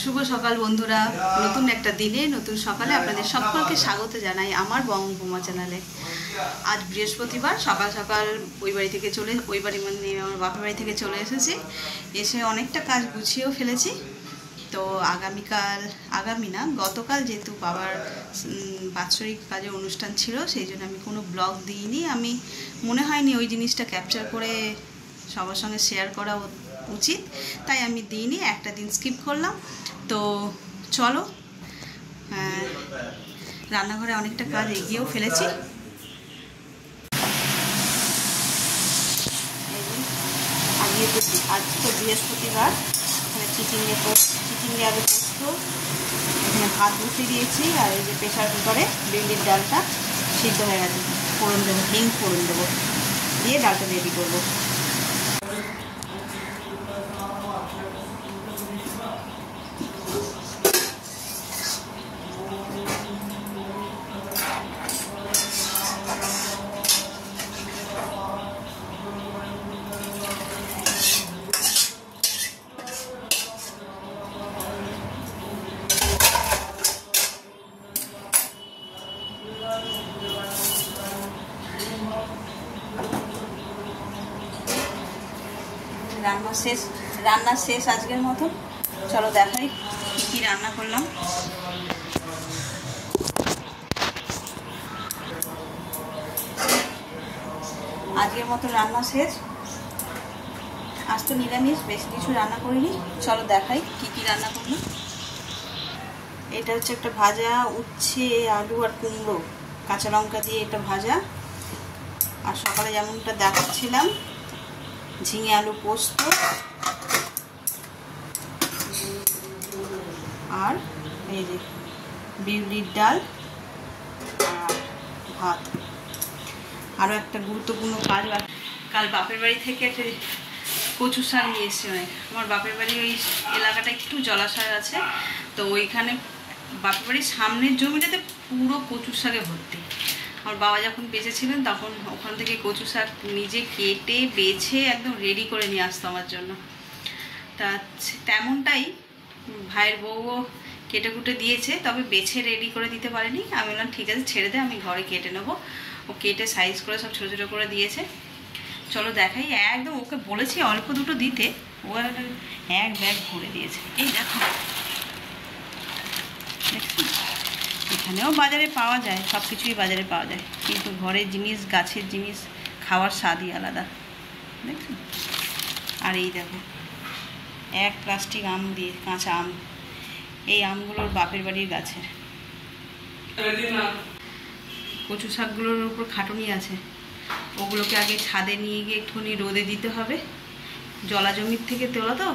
শুভ সকাল বন্ধুরা, নতুন একটা দিনে নতুন সকালে আপনাদের সকলকে স্বাগত জানাই আমার বঙ্গভূমা চ্যানেলে। আজ বৃহস্পতিবার, সকাল সকাল ওই বাড়ি মানে আমার বাপের বাড়ি থেকে চলে এসেছি। এসে অনেকটা কাজ গুছিয়েও ফেলেছি। তো গতকাল যেহেতু বাবার বাৎসরিক কাজে অনুষ্ঠান ছিল, সেই জন্য আমি কোনো ব্লগ দিইনি। আমি মনে হয়নি ওই জিনিসটা ক্যাপচার করে সবার সঙ্গে শেয়ার করা উচিত, তাই আমি দিইনি, একটা দিন স্কিপ করলাম। তো চলো, রান্নাঘরে অনেকটা কাজ এগিয়েও ফেলেছি। আজ তো বৃহস্পতিবার, চিচিঙ্গে আলু পোস্ত, এখানে ভাত বসিয়ে দিয়েছি। আর এই যে প্রেশার কুকারে বিউলির ডালটা সিদ্ধ হয়ে গেছে, ফোড়ন দেবো, হিং ফোড়ন দেবো, দিয়ে ডালটা রেডি করবো। রান্না শেষ আজকের মতো। চলো দেখাই কি রান্না করলাম। আজকের মতো রান্না শেষ। আজ তো নিরামিষ, বেশি কিছু রান্না করিনি। চলো দেখাই কি রান্না করলাম। এটা হচ্ছে একটা ভাজা, উচ্ছে আলু আর কুমড়ো কাঁচা লঙ্কা দিয়ে এটা ভাজা। আর সকালে যেমনটা দেখাচ্ছিলাম, ঝিঙে আলু পোস্ত আর এই যে বিউলির ডাল আর ভাত। আরও একটা গুরুত্বপূর্ণ কাজ, কাল বাপের বাড়ি থেকে একটা কচু শাক নিয়ে এসেছি। আমার বাপের বাড়ি ওই এলাকাটা একটু জলাশয় আছে, তো ওইখানে বাপের বাড়ির সামনের জমিটাতে পুরো কচু শাকে ভর্তি। আমার বাবা যখন বেঁচে ছিলেন তখন ওখান থেকে কচু শাক নিজে কেটে বেছে একদম রেডি করে নিয়ে আসতো আমার জন্য। তা তেমনটাই ভাইয়ের বউও কেটে কুটে দিয়েছে, তবে বেছে রেডি করে দিতে পারেনি। আমি বললাম ঠিক আছে, ছেড়ে দে, আমি ঘরে কেটে নেবো। ও কেটে সাইজ করে সব ছোটো ছোটো করে দিয়েছে। চলো দেখাই। একদম ওকে বলেছি অল্প দুটো দিতে, ও এক ব্যাগ ভরে দিয়েছে। এই দেখো, এখানেও বাজারে পাওয়া যায়, সব কিছুই বাজারে পাওয়া যায়, কিন্তু ঘরের জিনিস, গাছের জিনিস খাওয়ার স্বাদই আলাদা, দেখছো। আর এই দেখো, এক প্লাস্টিক আম দিয়ে, কাঁচা আম। এই আমগুলোর বাপের বাড়ির গাছের। কচু শাকগুলোর উপর খাটুনি আছে, ওগুলোকে আগে ছাদে নিয়ে গিয়ে একটুখানি রোদে দিতে হবে। জলা জমির থেকে তোলা তো,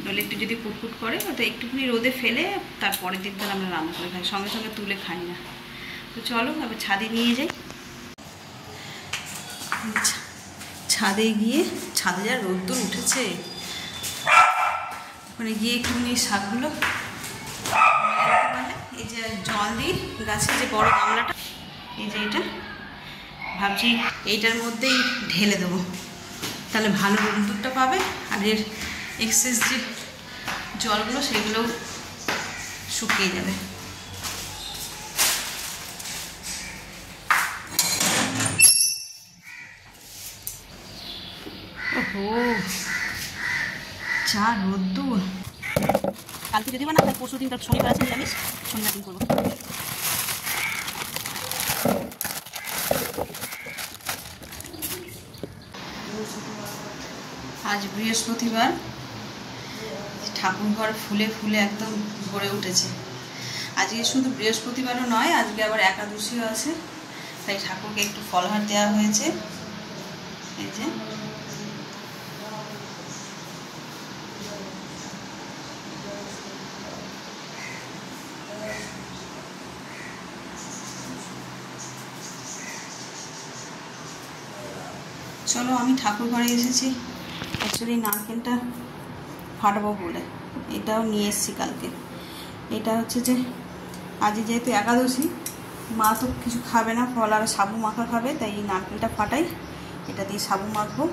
নইলে একটু যদি কুটকুট করে ওটা একটুখানি রোদে ফেলে তারপরের দিন আমরা রান্না করে খাই, সঙ্গে সঙ্গে তুলে খাই না। তো চলো এবার ছাদে নিয়ে যাই। ছাদে গিয়ে, ছাদে যা রোদ্দুর উঠেছে, ওখানে গিয়ে একটুখানি শাকগুলো এই যে জল দিই গাছে, যে বড় গামলাটা, এই যে এটা ভাবছি এইটার মধ্যেই ঢেলে দেবো, তাহলে ভালো রোদ্দুরটা পাবে। আর এর এক্সেস যে জলগুলো সেগুলোও শুকিয়ে যাবে। ওহো, যা রোদ্দুর। কালকে যদি না, পরশু দিন, তার শনিবার আছে নিরামিষ, শনিবার দিন করবো। আজ বৃহস্পতিবার, ঠাকুরঘর ফুলে ফুলে একদম ভরে উঠেছে। আজকে শুধু বৃহস্পতিবারও নয়, আজকে আবার একাদশীও আছে, তাই ঠাকুরকে একটু ফলহার দেওয়া হয়েছে। এই যে চলো, আমি ঠাকুর ঘরে এসেছি অ্যাকচুয়ালি নারকেলটা ফাটাবো বলে। এটাও নিয়ে এসেছি কালকে। এটা হচ্ছে যে আজ যেহেতু একাদশী, মা তো কিছু খাবে না, ফল আর সাবু মাখা খাবে, তাই এই নারকেলটা ফাটাই। এটা দিয়ে সাবু মাখবো।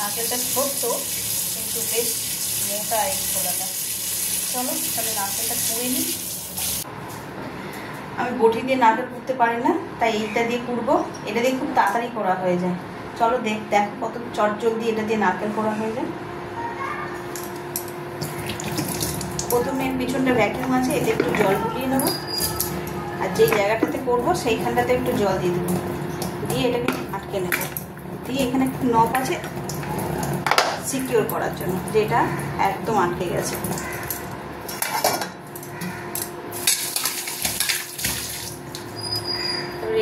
নারকেলটা ছোট্ট কিন্তু বেশ মোটা এই ছোলাটা। চলো তাহলে নারকেলটা কুড়ে নিই। আমি বটি দিয়ে নারকেল কুড়তে পারি না, তাই এইটা দিয়ে কুড়বো। এটা দিয়ে খুব তাড়াতাড়ি করা হয়ে যায়। চলো দেখো কত চটজলদি এটা দিয়ে নারকেল করা হয়ে যায়। প্রথমে পিছনটা ভ্যাকুয়াম আছে, এতে একটু জল গুলিয়ে নেবো, আর যেই জায়গাটাতে করবো সেইখানটাতে একটু জল দিয়ে দেবো, দিয়ে এটাকে আটকে নেবো। দিয়ে এখানে একটু নব আছে সিকিউর করার জন্য, যেটা একদম আটকে গেছে।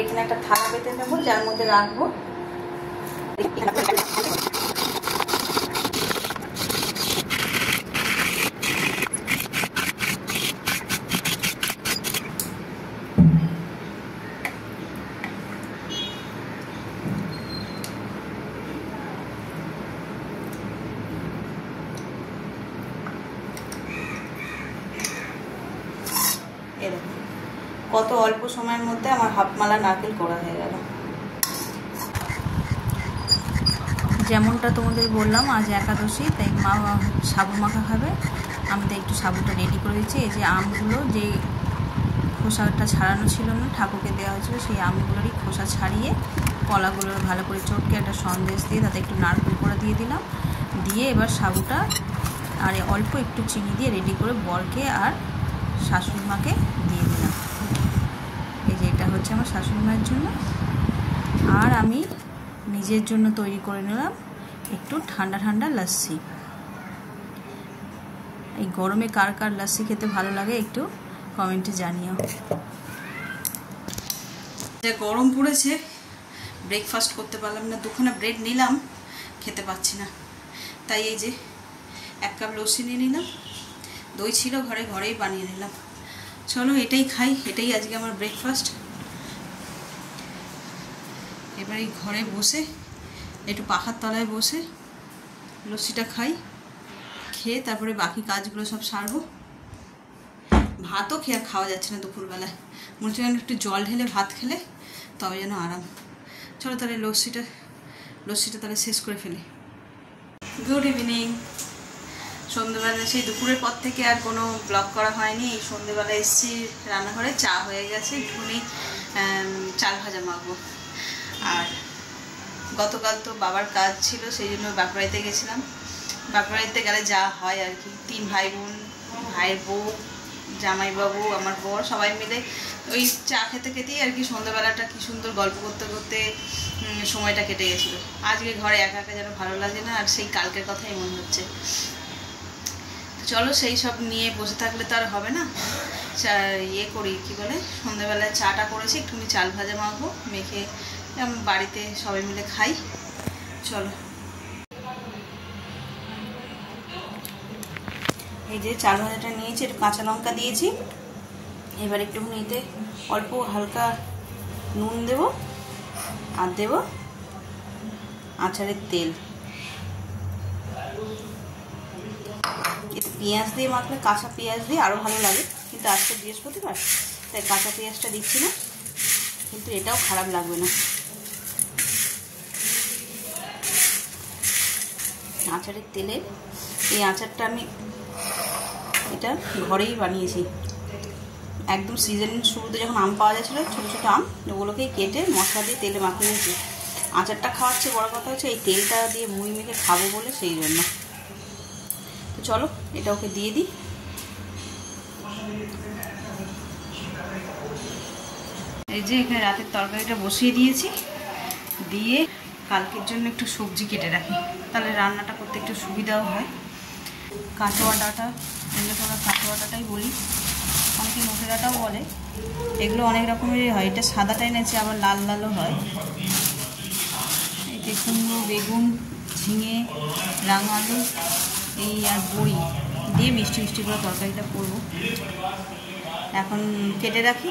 এখানে একটা থালা পেতে নেবো, যার মধ্যে রাখবো। কত অল্প সময়ের মধ্যে আমার হাফ মালা নারকেল করা হয়ে গেল। যেমনটা তোমাদের বললাম, আজ একাদশী, তাই মা সাবু মাখা খাবে। আমি তো একটু সাবুটা রেডি করে দিচ্ছি। এই যে আমগুলো, যে খোসাটা ছাড়ানো ছিল না, ঠাকুরকে দেওয়া হয়েছিল, সেই আমগুলোরই খোসা ছাড়িয়ে কলাগুলো ভালো করে চটকে একটা সন্দেশ দিয়ে তাতে একটু নারকেল করে দিয়ে দিলাম। দিয়ে এবার সাবুটা আর অল্প একটু চিনি দিয়ে রেডি করে বরকে আর শাশুড়ি মাকে দিয়ে দিলাম। এই যে এটা হচ্ছে আমার শাশুড়ি মায়ের জন্য, আর আমি নিজের জন্য তৈরি করে নিলাম একটু ঠান্ডা ঠান্ডা লস্যি। এই গরমে কার কার লস্যি খেতে ভালো লাগে একটু কমেন্টে জানিও। যে গরম পড়েছে, ব্রেকফাস্ট করতে পারলাম না। দুখানা ব্রেড নিলাম, খেতে পাচ্ছি না, তাই এই যে 1 কাপ লস্যি নিয়ে নিলাম। দই ছিল ঘরেই বানিয়ে নিলাম। চলো এটাই খাই, এটাই আজকে আমার ব্রেকফাস্ট। এবার এই ঘরে বসে একটু পাখার তলায় বসে লস্যিটা খাই, খেয়ে তারপরে বাকি কাজগুলো সব সারবো। ভাতও খাওয়া যাচ্ছে না দুপুরবেলায়, মনে হচ্ছে একটু জল ঢেলে ভাত খেলে তবে যেন আরাম। চলো তাহলে লস্যিটা তাহলে শেষ করে ফেলি। Good evening. সন্ধ্যেবেলা সেই দুপুরের পর থেকে আর কোনো ব্লগ করা হয়নি। এই সন্ধ্যেবেলা এসেছি রান্নাঘরে, চা হয়ে গেছে, একটুখানি চাল ভাজা মাখবো। আর গতকাল তো বাবার কাজ ছিল, সেই জন্য বাপবাড়িতে গেছিলাম। বাপবাড়িতে গেলে যা হয় আর কি, 3 ভাই বোন, ভাইয়ের বউ, জামাইবাবু, আমার বর, সবাই মিলে ওই চা খেতে খেতেই আর কি সন্ধ্যাবেলাটা কি সুন্দর গল্প করতে করতে সময়টা কেটে গেছিলো। আজকে ঘরে একা একা যেন ভালো লাগে না, আর সেই কালকের কথাই মনে হচ্ছে। চলো সেই সব নিয়ে বসে থাকলে তো আর হবে না। ইয়ে করি, কি বলে, সন্ধ্যাবেলায় চাটা করেছি, একটুখানি চাল ভাজা মাখবো, মেখে বাড়িতে সবাই মিলে খাই। চলো এই যে চাল ভাজাটা নিয়েছি, একটু কাঁচা লঙ্কা দিয়েছি। এবার একটুখানি এতে অল্প হালকা নুন দেব, আর দেব আচারের তেল। এতে পেঁয়াজ দিয়ে মাখলে, কাঁচা পেঁয়াজ দিয়ে আরও ভালো লাগে, কিন্তু আজকে বৃহস্পতিবার তাই কাঁচা পেঁয়াজটা দিচ্ছি না, কিন্তু এটাও খারাপ লাগবে না। আচারের তেলে, এই আচারটা আমি এটা ঘরেই বানিয়েছি। একদম সিজনের শুরুতে যখন আম পাওয়া যাচ্ছিলো, ছোটো ছোটো আম, ওগুলোকেই কেটে মশলা দিয়ে তেলে মাখিয়ে নিয়েছি। আচারটা খাওয়াচ্ছে বড় কথা হচ্ছে এই তেলটা দিয়ে মুড়ি মেখে খাবো বলে, সেই জন্য। তো চলো এটা ওকে দিয়ে দিই। এই যে এখানে রাতের তরকারিটা বসিয়ে দিয়েছি, দিয়ে কালকের জন্য একটু সবজি কেটে রাখি, তাহলে রান্নাটা করতে একটু সুবিধাও হয়। কাটোয়া ডাঁটা, এগুলো তো আমরা কাটোয়া ডাঁটাই বলি, অনেকে মুখে ডাঁটাও বলে। এগুলো অনেক রকমেরই হয়, এটা সাদাটা এনেছে, আবার লাল লালও হয়। এতে কুমড়ো, বেগুন, ঝিঙে, রাঙা আলু, এই আর বড়ি দিয়ে মিষ্টি মিষ্টি করে তরকারিটা করবো। এখন কেটে রাখি।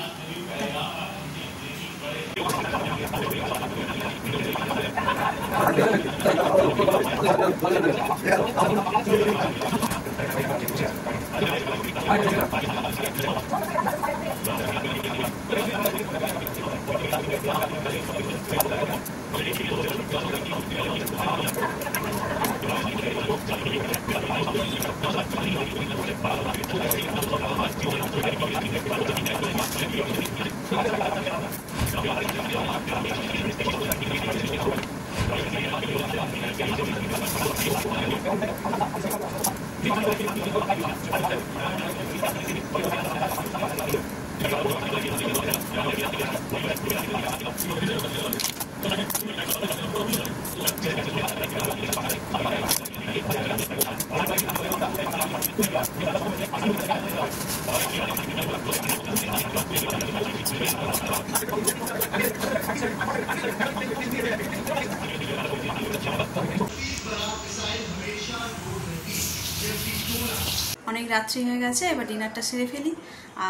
অনেক রাত্রি হয়ে গেছে, এবার ডিনারটা সেরে ফেলি।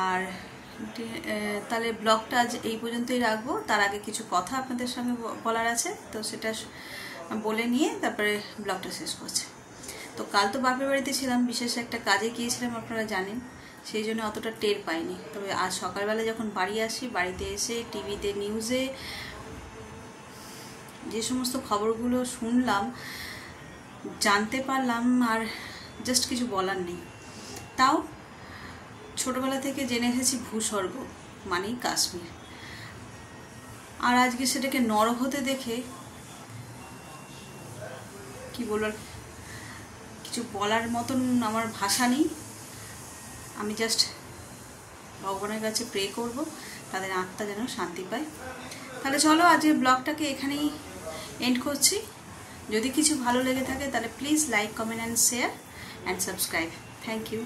আর তাহলে ব্লগটা আজ এই পর্যন্তই রাখবো। তার আগে কিছু কথা আপনাদের সঙ্গে বলার আছে, তো সেটা বলে নিয়ে তারপরে ব্লগটা শেষ করছি। তো কাল তো বাপের বাড়িতে ছিলাম, বিশেষ একটা কাজে গিয়েছিলাম, আপনারা জানেন, সেই জন্য অতটা টের পাইনি। তবে আজ সকালবেলা যখন বাড়ি আসি, বাড়িতে এসে টিভিতে নিউজে যে সমস্ত খবরগুলো শুনলাম, জানতে পারলাম, আর জাস্ট কিছু বলার নেই। তাও ছোটবেলা থেকে জেনে এসেছি ভূস্বর্গ মানেই কাশ্মীর, আর আজকে সেটাকে নরক হতে দেখে কি বলার, কিছু বলার মতন আমার ভাষা নেই। আমি জাস্ট ভগবানের কাছে প্রে করব তাদের আত্মা যেন শান্তি পায়। তাহলে চলো আজকের ব্লগটাকে এখানেই এন্ড করছি। যদি কিছু ভালো লেগে থাকে তাহলে please like, comment and share and subscribe. Thank you.